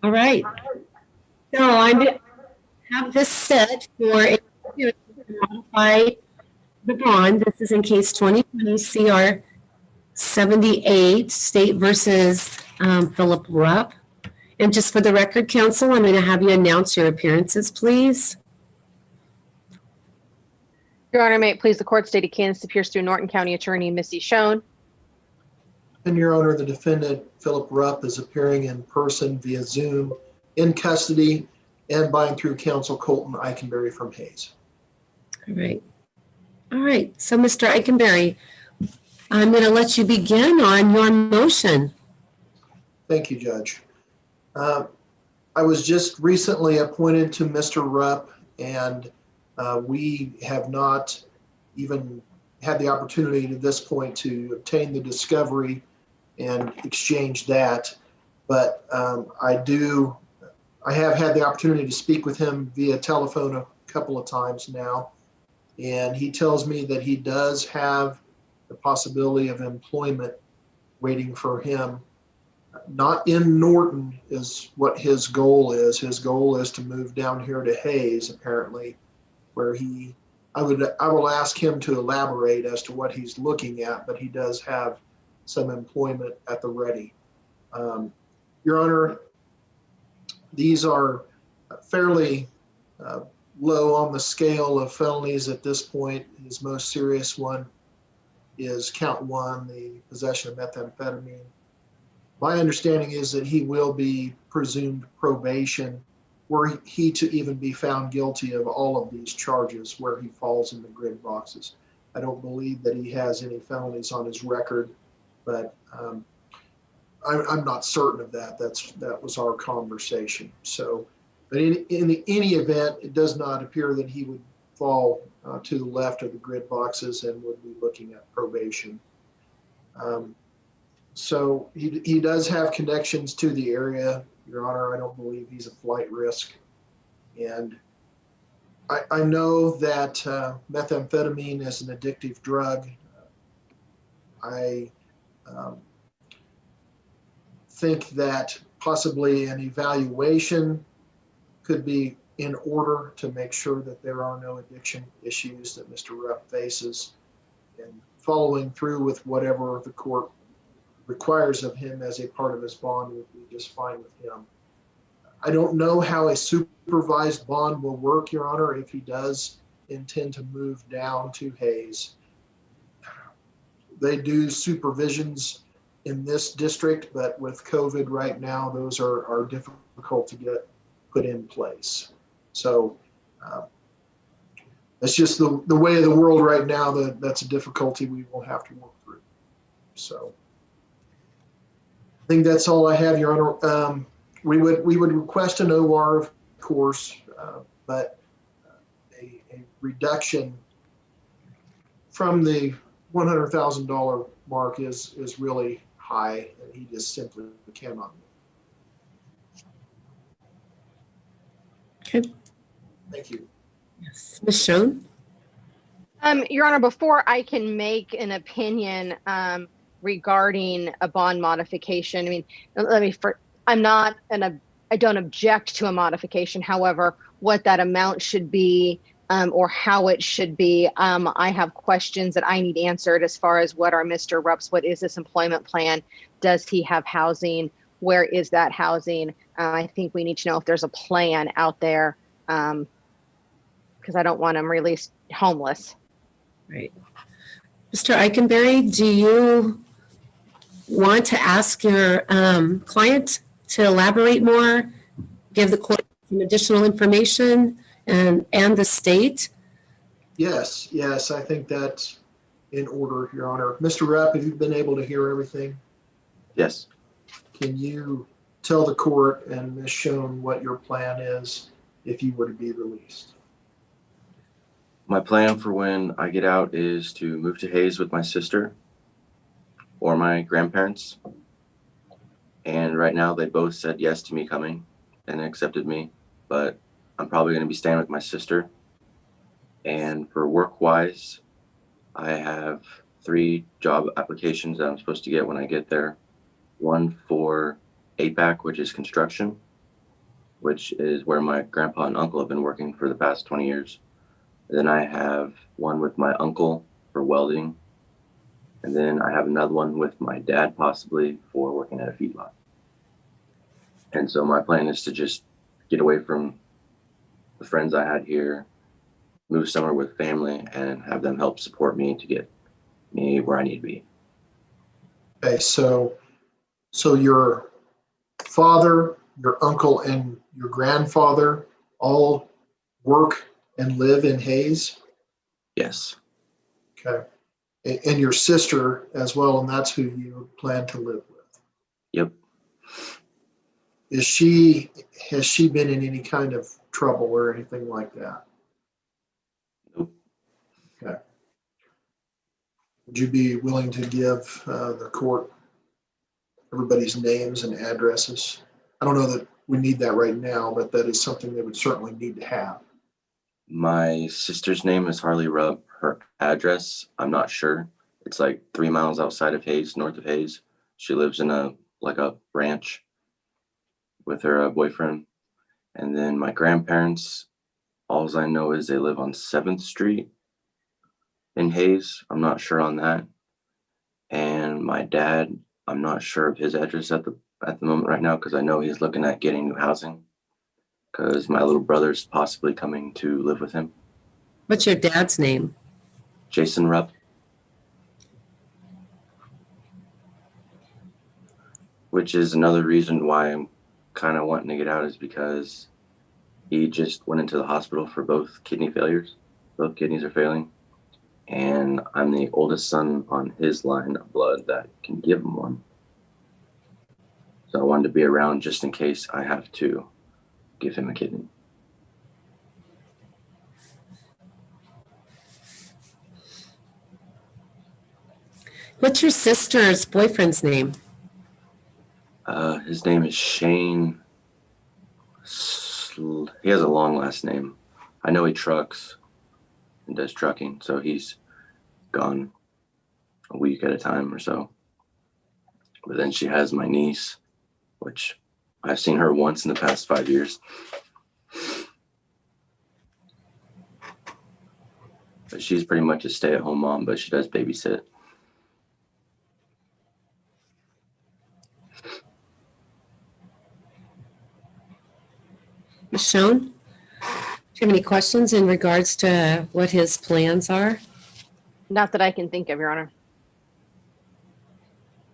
All right. So I'm going to have this set for a to modify the bond. This is in case 2020 CR 78, State versus Phillip Rupp. And just for the record, counsel, I'm going to have you announce your appearances, please. Your Honor, may it please the court, State of Kansas appears through Norton County Attorney Missy Schoen. And Your Honor, the defendant, Phillip Rupp, is appearing in person via Zoom in custody and by and through counsel Colton Eikenberry from Hayes. All right. All right. So, Mr. Eikenberry, I'm going to let you begin on your motion. Thank you, Judge. I was just recently appointed to Mr. Rupp, and we have not even had the opportunity to this point to obtain the discovery and exchange that. But I have had the opportunity to speak with him via telephone a couple of times now. And he tells me that he does have the possibility of employment waiting for him. Not in Norton is what his goal is. His goal is to move down here to Hayes, apparently, where I will ask him to elaborate as to what he's looking at, but he does have some employment at the ready. Your Honor, these are fairly low on the scale of felonies at this point. His most serious one is count 1, the possession of methamphetamine. My understanding is that he will be presumed probation were he to even be found guilty of all of these charges where he falls in the grid boxes. I don't believe that he has any felonies on his record, but I'm not certain of that. That was our conversation. So, but in any event, it does not appear that he would fall to the left of the grid boxes and would be looking at probation. So he does have connections to the area, Your Honor. I don't believe he's a flight risk. And I know that methamphetamine is an addictive drug. I think that possibly an evaluation could be in order to make sure that there are no addiction issues that Mr. Rupp faces, and following through with whatever the court requires of him as a part of his bond would be just fine with him. I don't know how a supervised bond will work, Your Honor, if he does intend to move down to Hayes. They do supervisions in this district, but with COVID right now, those are difficult to get put in place. So that's just the way of the world right now. That's a difficulty we will have to work through. So I think that's all I have, Your Honor. We would request an OR, of course, but a reduction from the $100,000 mark is really high, and he just simply cannot. Okay. Thank you. Yes. Ms. Schoen? Your Honor, before I can make an opinion regarding a bond modification, I mean, I don't object to a modification. However, what that amount should be or how it should be, I have questions that I need answered as far as what are Mr. Rupp's, what is this employment plan? Does he have housing? Where is that housing? I think we need to know if there's a plan out there because I don't want him released homeless. Right. Mr. Eikenberry, do you want to ask your client to elaborate more, give the court some additional information and the state? Yes, I think that's in order, Your Honor. Mr. Rupp, have you been able to hear everything? Yes. Can you tell the court and Ms. Schoen what your plan is if you were to be released? My plan for when I get out is to move to Hayes with my sister or my grandparents. And right now they both said yes to me coming and accepted me, but I'm probably going to be staying with my sister. And for work-wise, I have 3 job applications that I'm supposed to get when I get there. One for APAC, which is construction, which is where my grandpa and uncle have been working for the past 20 years. And then I have one with my uncle for welding. And then I have another one with my dad, possibly for working at a feedlot. And so my plan is to just get away from the friends I had here, move somewhere with family, and have them help support me to get me where I need to be. Okay, so your father, your uncle, and your grandfather all work and live in Hayes? Yes. Okay. And your sister as well, and that's who you plan to live with. Yep. Has she been in any kind of trouble or anything like that? Nope. Okay. Would you be willing to give the court everybody's names and addresses? I don't know that we need that right now, but that is something they would certainly need to have. My sister's name is Harley Rupp. Her address, I'm not sure. It's like 3 miles outside of Hayes, north of Hayes. She lives in a ranch with her boyfriend. And then my grandparents, all I know is they live on 7th Street in Hayes. I'm not sure on that. And my dad, I'm not sure of his address at the moment right now, because I know he's looking at getting new housing, because my little brother's possibly coming to live with him. What's your dad's name? Jason Rupp. Which is another reason why I'm kind of wanting to get out, is because he just went into the hospital for both kidney failures. Both kidneys are failing. And I'm the oldest son on his line of blood that can give him one. So I wanted to be around just in case I have to give him a kidney. What's your sister's boyfriend's name? His name is Shane. He has a long last name. I know he trucks and does trucking, so he's gone a week at a time or so. But then she has my niece, which I've seen her once in the past 5 years. But she's pretty much a stay-at-home mom, but she does babysit. Michonne? Do you have any questions in regards to what his plans are? Not that I can think of, Your Honor.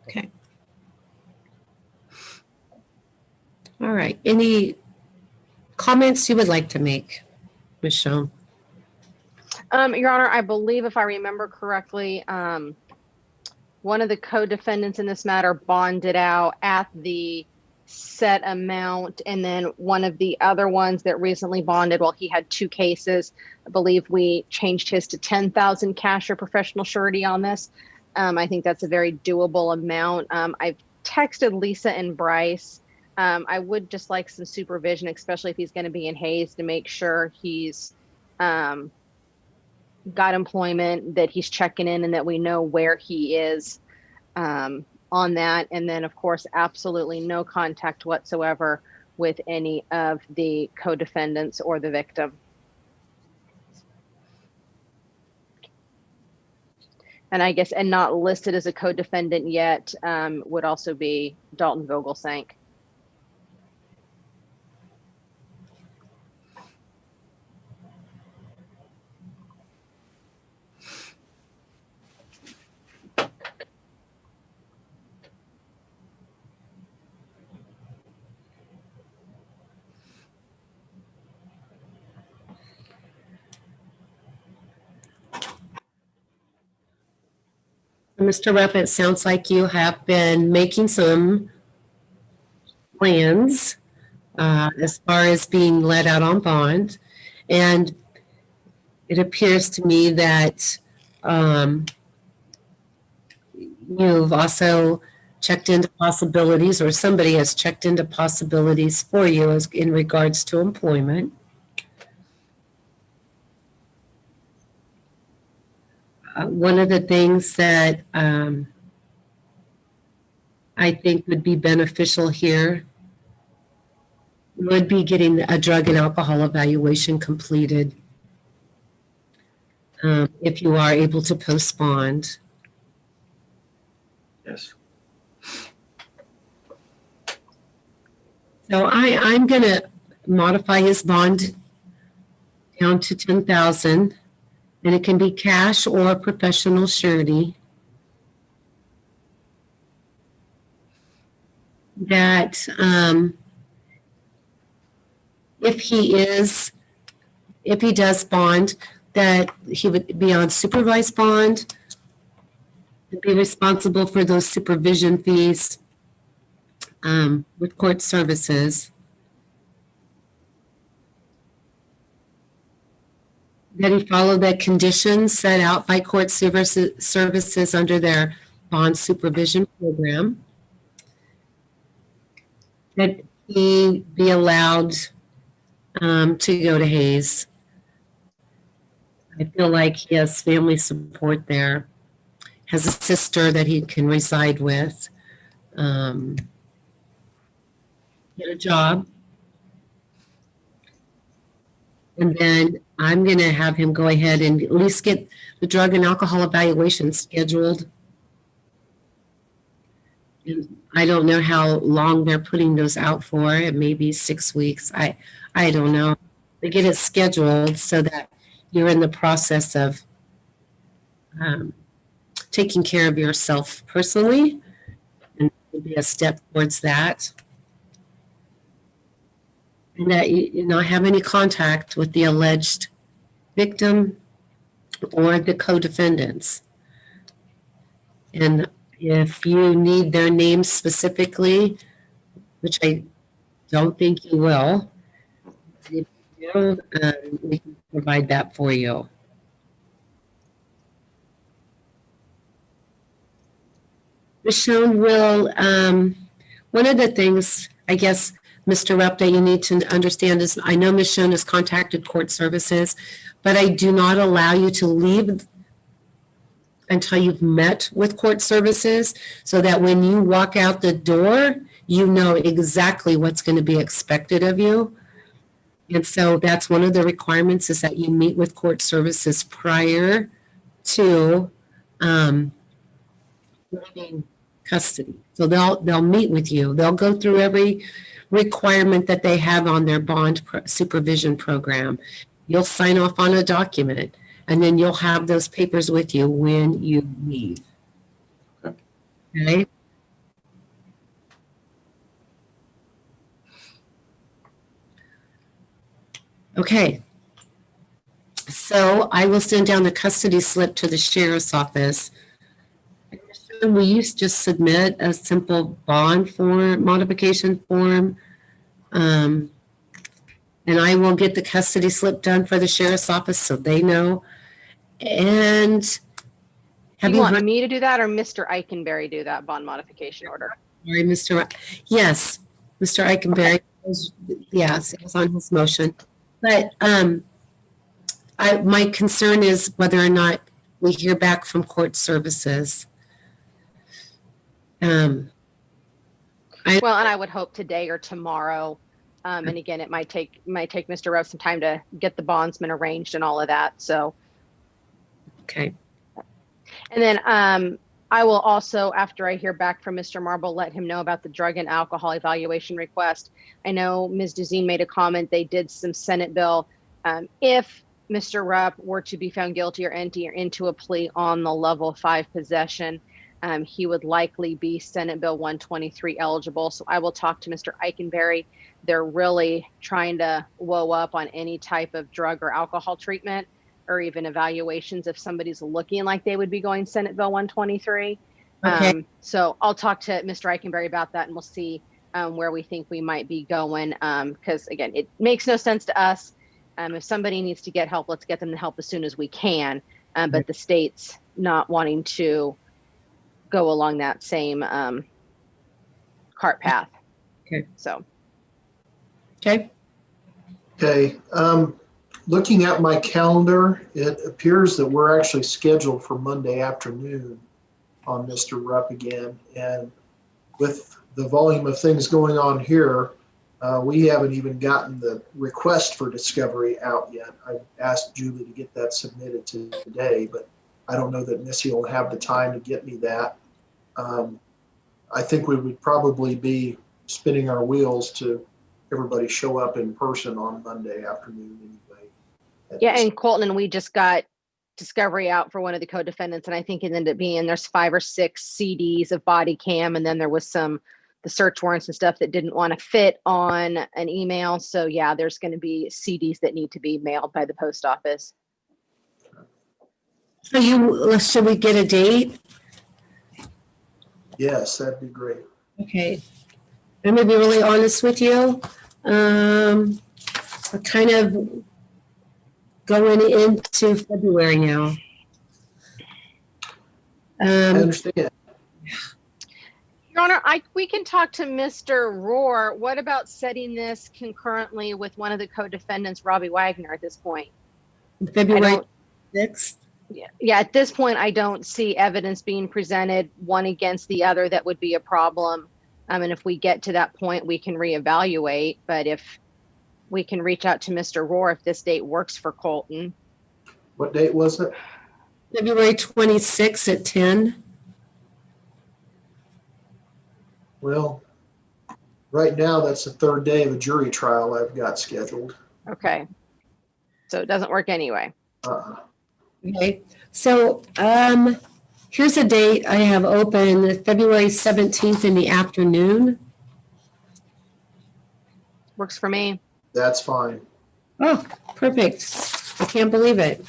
Okay. All right. Any comments you would like to make, Michonne? Your Honor, I believe if I remember correctly, one of the co-defendants in this matter bonded out at the set amount, and then one of the other ones that recently bonded, well, he had 2 cases. I believe we changed his to 10,000 cash or professional surety on this. I think that's a very doable amount. I've texted Lisa and Bryce. I would just like some supervision, especially if he's going to be in Hayes, to make sure he's got employment, that he's checking in, and that we know where he is on that. And then, of course, absolutely no contact whatsoever with any of the co-defendants or the victim. And I guess, and not listed as a co-defendant yet, would also be Dalton Vogelsank. Mr. Rupp, it sounds like you have been making some plans as far as being let out on bond. And it appears to me that you've also checked into possibilities, or somebody has checked into possibilities for you as in regards to employment. One of the things that I think would be beneficial here would be getting a drug and alcohol evaluation completed if you are able to post bond. Yes. So I'm going to modify his bond down to 10,000, and it can be cash or professional surety. That if he does bond, that he would be on supervised bond and be responsible for those supervision fees with court services. That he follow the conditions set out by court services under their bond supervision program. That he be allowed to go to Hayes. I feel like he has family support there, has a sister that he can reside with, get a job. And then I'm going to have him go ahead and at least get the drug and alcohol evaluation scheduled. And I don't know how long they're putting those out for. It may be 6 weeks. I don't know. They get it scheduled so that you're in the process of taking care of yourself personally, and maybe a step towards that. And that you not have any contact with the alleged victim or the co-defendants. And if you need their names specifically, which I don't think you will, if you do, we can provide that for you. Michonne will, one of the things, I guess, Mr. Rupp, that you need to understand is, I know Michonne has contacted court services, but I do not allow you to leave until you've met with court services, so that when you walk out the door, you know exactly what's going to be expected of you. And so that's one of the requirements, is that you meet with court services prior to leaving custody. So they'll meet with you. They'll go through every requirement that they have on their bond supervision program. You'll sign off on a document, and then you'll have those papers with you when you leave. Okay? Okay. So I will send down the custody slip to the sheriff's office. Will you just submit a simple bond form, modification form? And I will get the custody slip done for the sheriff's office so they know. And have You you want heard, me to do that or Mr. Eikenberry do that bond modification order? sorry, Mr. Yes, Mr. Eikenberry. Yes, it was on his motion. But my concern is whether or not we hear back from court services. Well, and I would hope today or tomorrow. And again, it might take Mr. Rupp some time to get the bondsman arranged and all of that. So, Okay. and then I will also, after I hear back from Mr. Marble, let him know about the drug and alcohol evaluation request. I know Ms. Dezine made a comment. They did some Senate bill. If Mr. Rupp were to be found guilty or enter into a plea on the level 5 possession, he would likely be Senate Bill 123 eligible. So I will talk to Mr. Eikenberry. They're really trying to woe up on any type of drug or alcohol treatment or even evaluations if somebody's looking like they would be going Senate Bill 123. Okay. So I'll talk to Mr. Eikenberry about that, and we'll see where we think we might be going. Because again, it makes no sense to us. If somebody needs to get help, let's get them the help as soon as we can. But the state's not wanting to go along that same cart path. Okay. So. Okay. Okay. Looking at my calendar, it appears that we're actually scheduled for Monday afternoon on Mr. Rupp again. And with the volume of things going on here, We haven't even gotten the request for discovery out yet. I asked Julie to get that submitted today, but I don't know that Missy will have the time to get me that. I think we would probably be spinning our wheels to everybody show up in person on Monday afternoon anyway. Yeah, and Colton, we just got discovery out for one of the co-defendants, and I think it ended up being there's 5 or 6 CDs of body cam, and then there was the search warrants and stuff that didn't want to fit on an email. So yeah, there's going to be CDs that need to be mailed by the post office. So should we get a date? Yes, that'd be great. Okay. I'm gonna be really honest with you. We're kind of going into February now. I understand. Your Honor, we can talk to Mr. Rohr. What about setting this concurrently with one of the co-defendants, Robbie Wagner, at this point? February 6th. Yeah, at this point, I don't see evidence being presented one against the other that would be a problem. And if we get to that point, we can reevaluate. But if we can reach out to Mr. Rohr if this date works for Colton. What date was it? February 26th at 10. Well, right now, that's the third day of a jury trial I've got scheduled. Okay. So it doesn't work anyway. Okay. So here's a date I have open, February 17th in the afternoon. Works for me. That's fine. Oh, perfect. I can't believe it.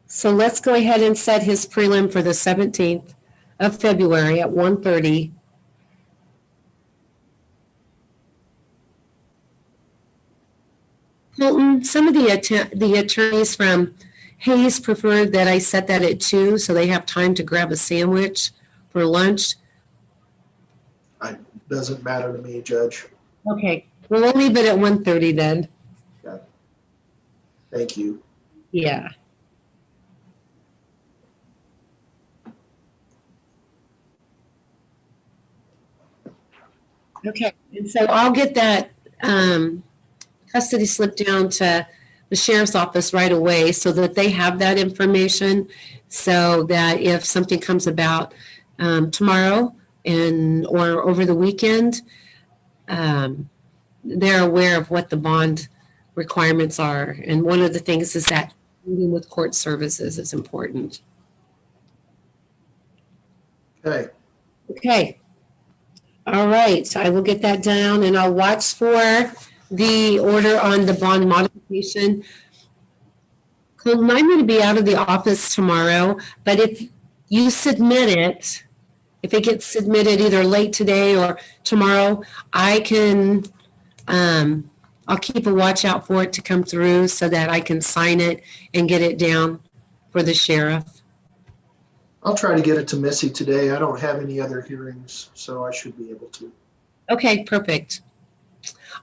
So let's go ahead and set his prelim for the 17th of February at 1:30. Colton, some of the attorneys from Hayes preferred that I set that at 2 so they have time to grab a sandwich for lunch. Doesn't matter to me, Judge. Okay, well, we'll leave it at 1:30 then. Thank you. Yeah. Okay, and so I'll get that custody slip down to the sheriff's office right away so that they have that information, so that if something comes about tomorrow or over the weekend, they're aware of what the bond requirements are. And one of the things is that meeting with court services is important. Okay. Okay. All right, I will get that down and I'll watch for the order on the bond modification. Colton, I'm going to be out of the office tomorrow, but if you submit it, if it gets submitted either late today or tomorrow, I can, I'll keep a watch out for it to come through so that I can sign it and get it down for the sheriff. I'll try to get it to Missy today. I don't have any other hearings, so I should be able to. Okay, perfect.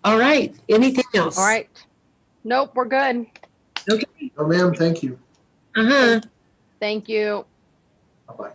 All right, anything else? All right. Nope, we're good. Okay. Oh, ma'am, thank you. Uh-huh. Thank you. Bye-bye.